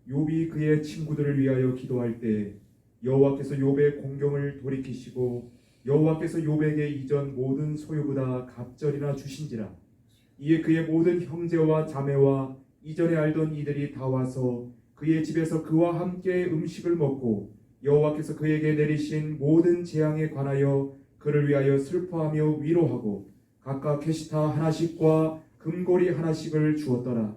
욥이 그의 친구들을 위하여 기도할 때 여호와께서 욥의 공경을 돌이키시고 여호와께서 욥에게 이전 모든 소유보다 갑절이나 주신지라. 이에 그의 모든 형제와 자매와 이전에 알던 이들이 다 와서 그의 집에서 그와 함께 음식을 먹고 여호와께서 그에게 내리신 모든 재앙에 관하여 그를 위하여 슬퍼하며 위로하고 각각 캐시타 하나씩과 금고리 하나씩을 주었더라.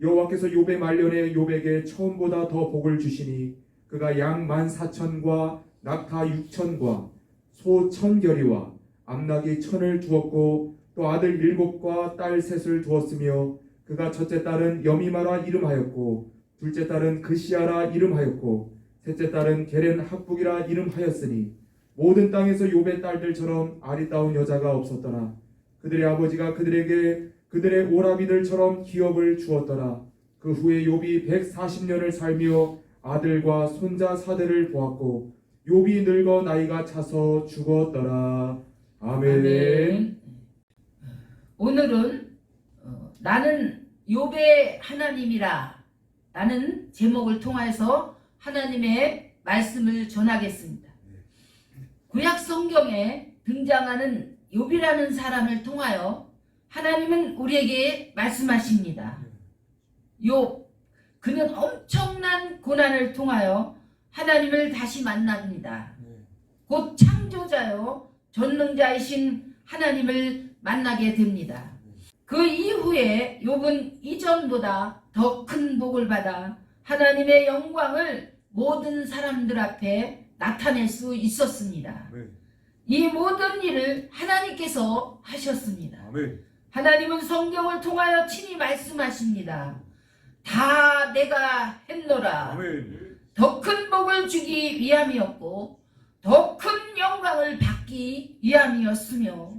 여호와께서 욥의 말년에 욥에게 처음보다 더 복을 주시니 그가 양 14,000과 낙타 6,000과 소 1,000결이와 암낙이 1,000을 두었고 또 아들 7과 딸 3을 두었으며 그가 첫째 딸은 여미마라 이름하였고 둘째 딸은 그시아라 이름하였고 셋째 딸은 게렌 학북이라 이름하였으니 모든 땅에서 욥의 딸들처럼 아리따운 여자가 없었더라. 그들의 아버지가 그들에게 그들의 오라비들처럼 기업을 주었더라. 그 후에 욥이 140년을 살며 아들과 손자 사대를 보았고 욥이 늙어 나이가 차서 죽었더라. 아멘. 아멘. 오늘은 나는 욥의 하나님이라 라는 제목을 통해서 하나님의 말씀을 전하겠습니다. 구약 성경에 등장하는 욥이라는 사람을 통하여 하나님은 우리에게 말씀하십니다. 욥, 그는 엄청난 고난을 통하여 하나님을 다시 만납니다. 곧 창조자요 전능자이신 하나님을 만나게 됩니다. 그 이후에 욥은 이전보다 더 큰 복을 받아 하나님의 영광을 모든 사람들 앞에 나타낼 수 있었습니다. 이 모든 일을 하나님께서 하셨습니다. 하나님은 성경을 통하여 친히 말씀하십니다. 다 내가 했노라. 더 큰 복을 주기 위함이었고 더 큰 영광을 받기 위함이었으며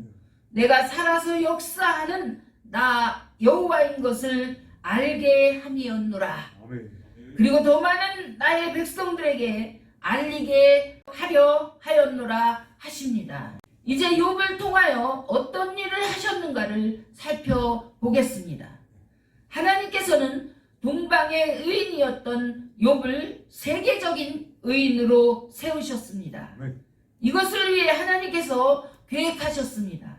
내가 살아서 역사하는 나 여호와인 것을 알게 함이었노라. 그리고 더 많은 나의 백성들에게 알리게 하려 하였노라 하십니다. 이제 욥을 통하여 어떤 일을 하셨는가를 살펴보겠습니다. 하나님께서는 동방의 의인이었던 욥을 세계적인 의인으로 세우셨습니다. 이것을 위해 하나님께서 계획하셨습니다.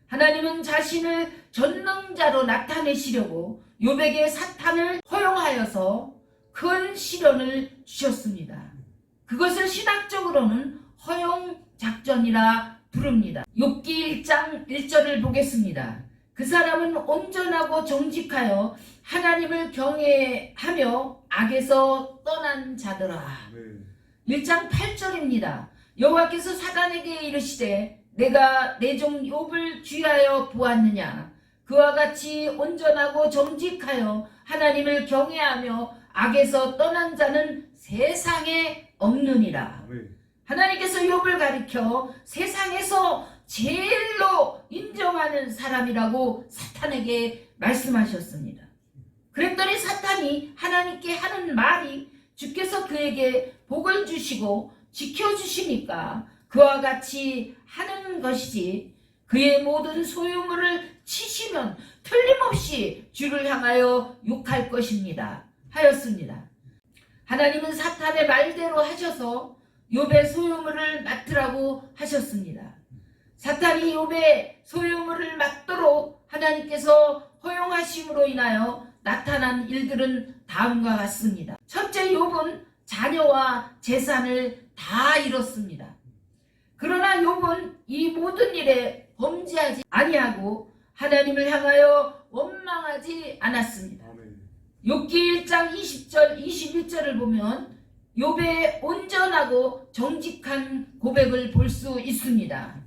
하나님은 자신을 전능자로 나타내시려고 욥에게 사탄을 허용하여서 큰 시련을 주셨습니다. 그것을 신학적으로는 허용작전이라 부릅니다. 욥기 1장 1절을 보겠습니다. 그 사람은 온전하고 정직하여 하나님을 경외하며 악에서 떠난 자더라. 1장 8절입니다. 여호와께서 사단에게 이르시되 내가 내 종 욥을 귀하여 보았느냐. 그와 같이 온전하고 정직하여 하나님을 경외하며 악에서 떠난 자는 세상에 없느니라. 하나님께서 욥을 가리켜 세상에서 제일로 인정하는 사람이라고 사탄에게 말씀하셨습니다. 그랬더니 사탄이 하나님께 하는 말이 주께서 그에게 복을 주시고 지켜주시니까 그와 같이 하는 것이지 그의 모든 소유물을 치시면 틀림없이 주를 향하여 욕할 것입니다 하였습니다. 하나님은 사탄의 말대로 하셔서 욥의 소유물을 맡으라고 하셨습니다. 사탄이 욥의 소유물을 맡도록 하나님께서 허용하심으로 인하여 나타난 일들은 다음과 같습니다. 첫째, 욥은 자녀와 재산을 다 잃었습니다. 그러나 욥은 이 모든 일에 범죄하지 아니하고 하나님을 향하여 원망하지 않았습니다. 욥기 1장 20절 21절을 보면 욥의 온전하고 정직한 고백을 볼 수 있습니다.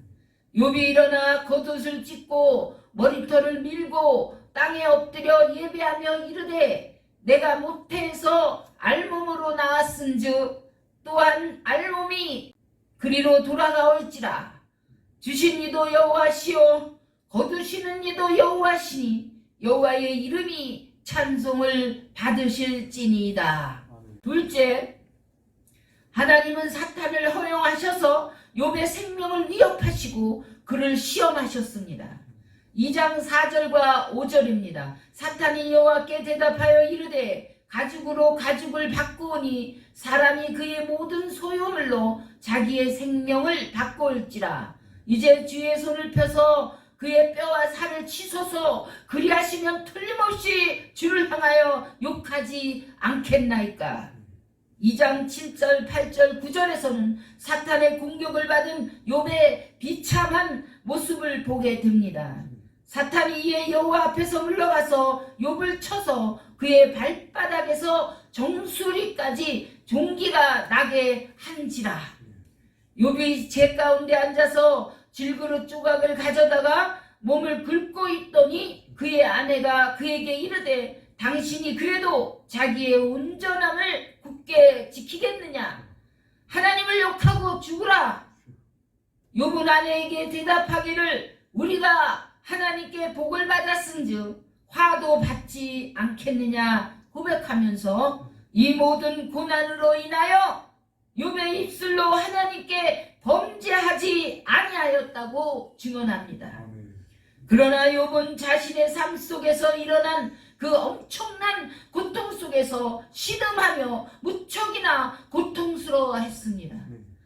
욥이 일어나 겉옷을 찢고 머리털을 밀고 땅에 엎드려 예배하며 이르되 내가 모태에서 알몸으로 나왔은즉 또한 알몸이 그리로 돌아가올지라. 주신 이도 여호와시오 거두시는 이도 여호와시니 여호와의 이름이 찬송을 받으실지니이다. 둘째, 하나님은 사탄을 허용하셔서 욥의 생명을 위협하시고 그를 시험하셨습니다. 2장 4절과 5절입니다. 사탄이 여호와께 대답하여 이르되 가죽으로 가죽을 바꾸오니 사람이 그의 모든 소유물로 자기의 생명을 바꾸올지라. 이제 주의 손을 펴서 그의 뼈와 살을 치소서. 그리하시면 틀림없이 주를 향하여 욕하지 않겠나이까. 2장 7절 8절 9절에서는 사탄의 공격을 받은 욥의 비참한 모습을 보게 됩니다. 사탄이 이에 여호와 앞에서 물러가서 욥을 쳐서 그의 발바닥에서 정수리까지 종기가 나게 한지라. 욥이 재 가운데 앉아서 질그릇 조각을 가져다가 몸을 긁고 있더니 그의 아내가 그에게 이르되 당신이 그래도 자기의 온전함을 굳게 지키겠느냐? 하나님을 욕하고 죽으라. 욥은 아내에게 대답하기를 우리가 하나님께 복을 받았은즉 화도 받지 않겠느냐 고백하면서 이 모든 고난으로 인하여 욥의 입술로 하나님께 범죄하지 아니하였다고 증언합니다. 그러나 욥은 자신의 삶 속에서 일어난 그 엄청난 고통 속에서 신음하며 무척이나 고통스러워했습니다.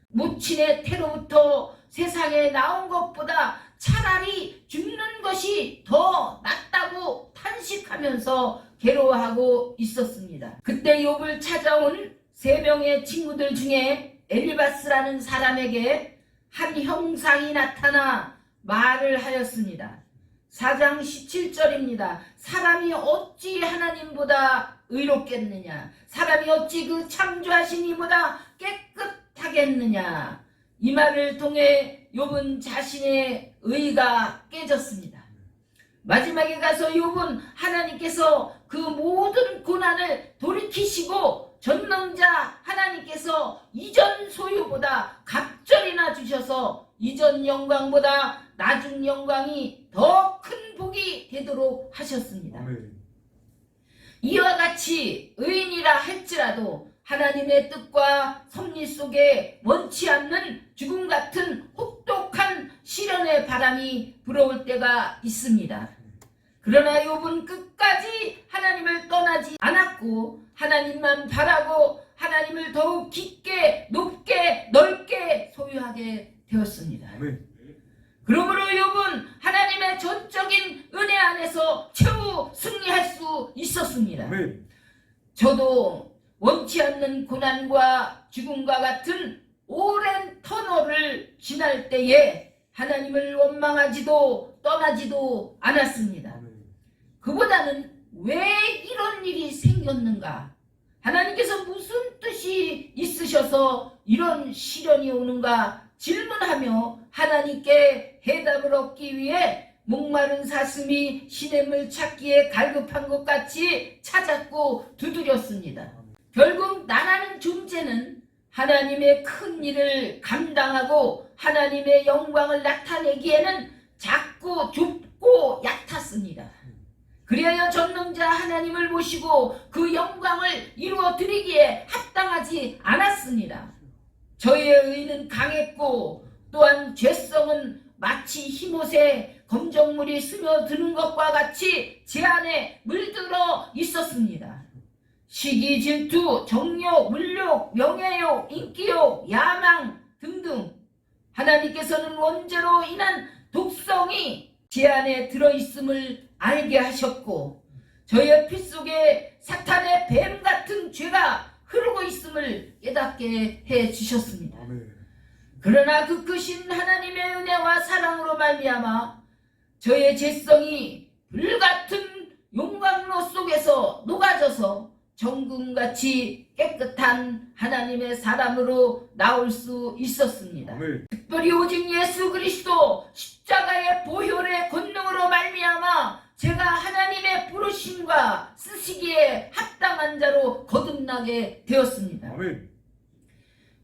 모친의 태로부터 세상에 나온 것보다 차라리 죽는 것이 더 낫다고 탄식하면서 괴로워하고 있었습니다. 그때 욥을 찾아온 3명의 친구들 중에 엘리바스라는 사람에게 한 형상이 나타나 말을 하였습니다. 4장 17절입니다. 사람이 어찌 하나님보다 의롭겠느냐? 사람이 어찌 그 창조하신 이보다 깨끗하겠느냐? 이 말을 통해 욥은 자신의 의가 깨졌습니다. 마지막에 가서 욥은 하나님께서 그 모든 고난을 돌이키시고 전능자 하나님께서 이전 소유보다 갑절이나 주셔서 이전 영광보다 나중 영광이 더 큰 복이 되도록 하셨습니다. 이와 같이 의인이라 할지라도 하나님의 뜻과 섭리 속에 원치 않는 죽음 같은 혹독한 시련의 바람이 불어올 때가 있습니다. 그러나 욥은 끝까지 하나님을 떠나지 않았고 하나님만 바라고 하나님을 더욱 깊게 높게 넓게 소유하게 되었습니다. 그러므로 욥은 하나님의 전적인 은혜 안에서 최후 승리할 수 있었습니다. 저도 원치 않는 고난과 죽음과 같은 오랜 터널을 지날 때에 하나님을 원망하지도 떠나지도 않았습니다. 그보다는 왜 이런 일이 생겼는가? 하나님께서 무슨 뜻이 있으셔서 이런 시련이 오는가 질문하며 하나님께 해답을 얻기 위해 목마른 사슴이 시냇물 찾기에 갈급한 것 같이 찾았고 두드렸습니다. 결국 나라는 존재는 하나님의 큰 일을 감당하고 하나님의 영광을 나타내기에는 작고 좁고 얕았습니다. 그리하여 전능자 하나님을 모시고 그 영광을 이루어 드리기에 합당하지 않았습니다. 저희의 의는 강했고 또한 죄성은 마치 히못에 검정물이 스며드는 것과 같이 제 안에 물들어 있었습니다. 시기, 질투, 정욕, 물욕, 명예욕, 인기욕, 야망 등등 하나님께서는 원죄로 인한 독성이 제 안에 들어있음을 알게 하셨고 저의 피 속에 사탄의 뱀 같은 죄가 흐르고 있음을 깨닫게 해 주셨습니다. 그러나 그 크신 하나님의 은혜와 사랑으로 말미암아 저의 죄성이 불같은 용광로 속에서 녹아져서 정금같이 깨끗한 하나님의 사람으로 나올 수 있었습니다. 특별히 오직 예수 그리스도 십자가의 보혈의 권능으로 말미암아 제가 하나님의 부르심과 쓰시기에 합당한 자로 거듭나게 되었습니다.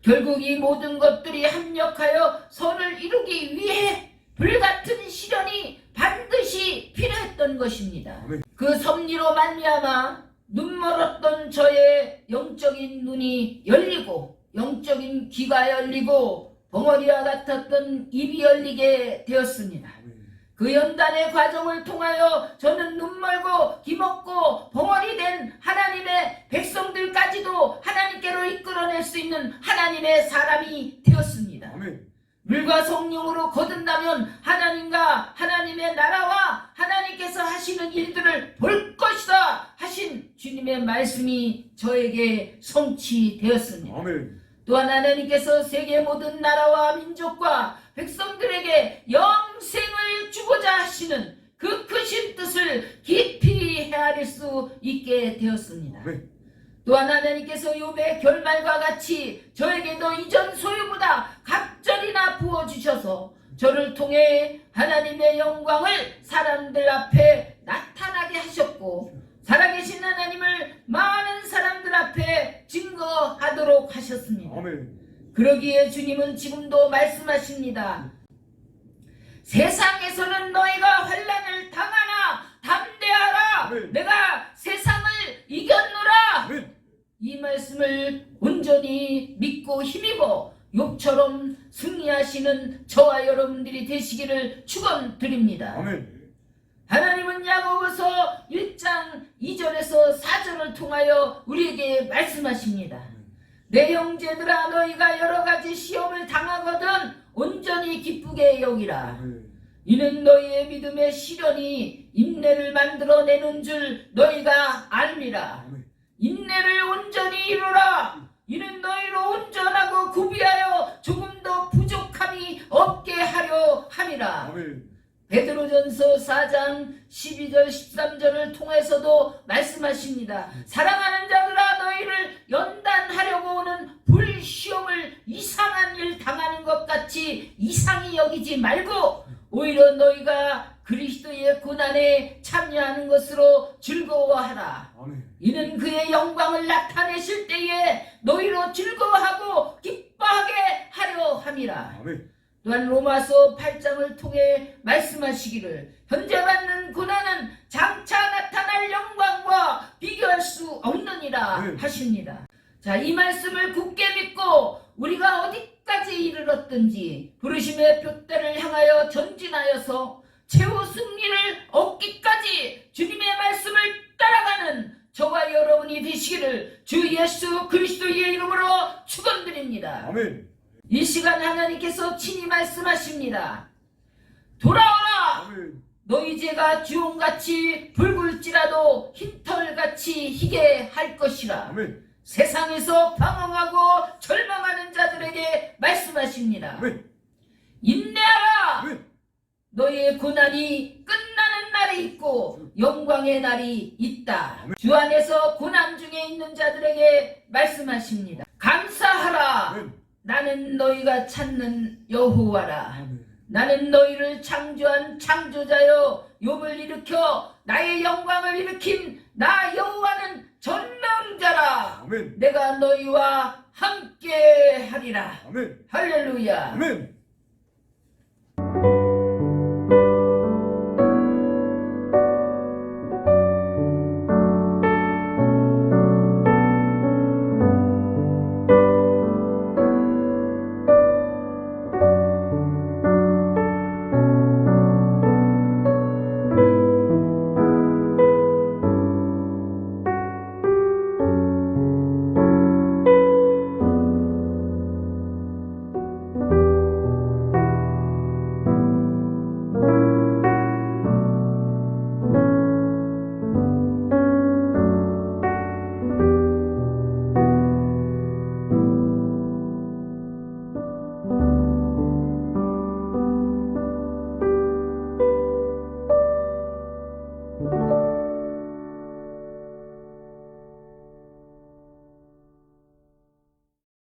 결국 이 모든 것들이 합력하여 선을 이루기 위해 불같은 시련이 반드시 필요했던 것입니다. 그 섭리로 말미암아 눈멀었던 저의 영적인 눈이 열리고 영적인 귀가 열리고 벙어리와 같았던 입이 열리게 되었습니다. 그 그 연단의 과정을 통하여 저는 눈멀고 기먹고 벙어리 된 하나님의 백성들까지도 하나님께로 이끌어낼 수 있는 하나님의 사람이 되었습니다. 아멘. 물과 성령으로 거듭나면 하나님과 하나님의 나라와 하나님께서 하시는 일들을 볼 것이다 하신 주님의 말씀이 저에게 성취되었습니다. 아멘. 또한 하나님께서 세계 모든 나라와 민족과 백성들에게 영생을 주고자 하시는 그 크신 뜻을 깊이 헤아릴 수 있게 되었습니다. 아멘. 또한 하나님께서 욥의 결말과 같이 저에게도 이전 소유보다 갑절이나 부어주셔서 저를 통해 하나님의 영광을 사람들 앞에 나타나게 하셨고 살아계신 하나님을 많은 사람들 앞에 증거하도록 하셨습니다. 아멘. 그러기에 주님은 지금도 말씀하십니다. 세상에서는 너희가 환난을 당하나 담대하라. 아멘. 내가 세상을 이겼노라. 아멘. 이 말씀을 온전히 믿고 힘입어 욥처럼 승리하시는 저와 여러분들이 되시기를 축원드립니다. 아멘. 하나님은 야고보서 1장 2절에서 4절을 통하여 우리에게 말씀하십니다. 내 형제들아 너희가 여러가지 시험을 당하거든 온전히 기쁘게 여기라. 아멘. 이는 너희의 믿음의 시련이 인내를 만들어내는 줄 너희가 알미라. 아멘. 인내를 온전히 이루라. 이는 너희로 온전하고 구비하여 조금 더 부족함이 없게 하려 함이라. 아멘. 베드로전서 4장 12절 13절을 통해서도 말씀하십니다. 사랑하는 자들아 너희를 연단하려고 오는 불시험을 이상한 일 당하는 것 같이 이상히 여기지 말고 오히려 너희가 그리스도의 고난에 참여하는 것으로 즐거워하라. 아멘. 이는 그의 영광을 나타내실 때에 너희로 즐거워하고 기뻐하게 하려 함이라. 아멘. 또한 로마서 8장을 통해 말씀하시기를 현재 받는 고난은 장차 나타날 영광과 비교할 수 없느니라 하십니다. 자, 이 말씀을 굳게 믿고 우리가 어디까지 이르렀든지 부르심의 둯대를 향하여 전진하여서 최후 승리를 얻기까지 주님의 말씀을 따라가는 저와 여러분이 되시기를 주 예수 그리스도의 이름으로 축원드립니다. 아멘. 이 시간 하나님께서 친히 말씀하십니다. 돌아오라. 아멘. 너희 죄가 주홍같이 붉을지라도 흰털같이 희게 할 것이라. 아멘. 세상에서 방황하고 절망하는 자들에게 말씀하십니다. 아멘. 인내하라. 아멘. 너희의 고난이 끝나는 날이 있고 영광의 날이 있다. 아멘. 주 안에서 고난 중에 있는 자들에게 말씀하십니다. 감사하라. 아멘. 나는 너희가 찾는 여호와라. 아멘. 나는 너희를 창조한 창조자여 욥을 일으켜 나의 영광을 일으킨 나 여호와는 전능자라. 아멘. 내가 너희와 함께 하리라. 아멘. 할렐루야. 아멘.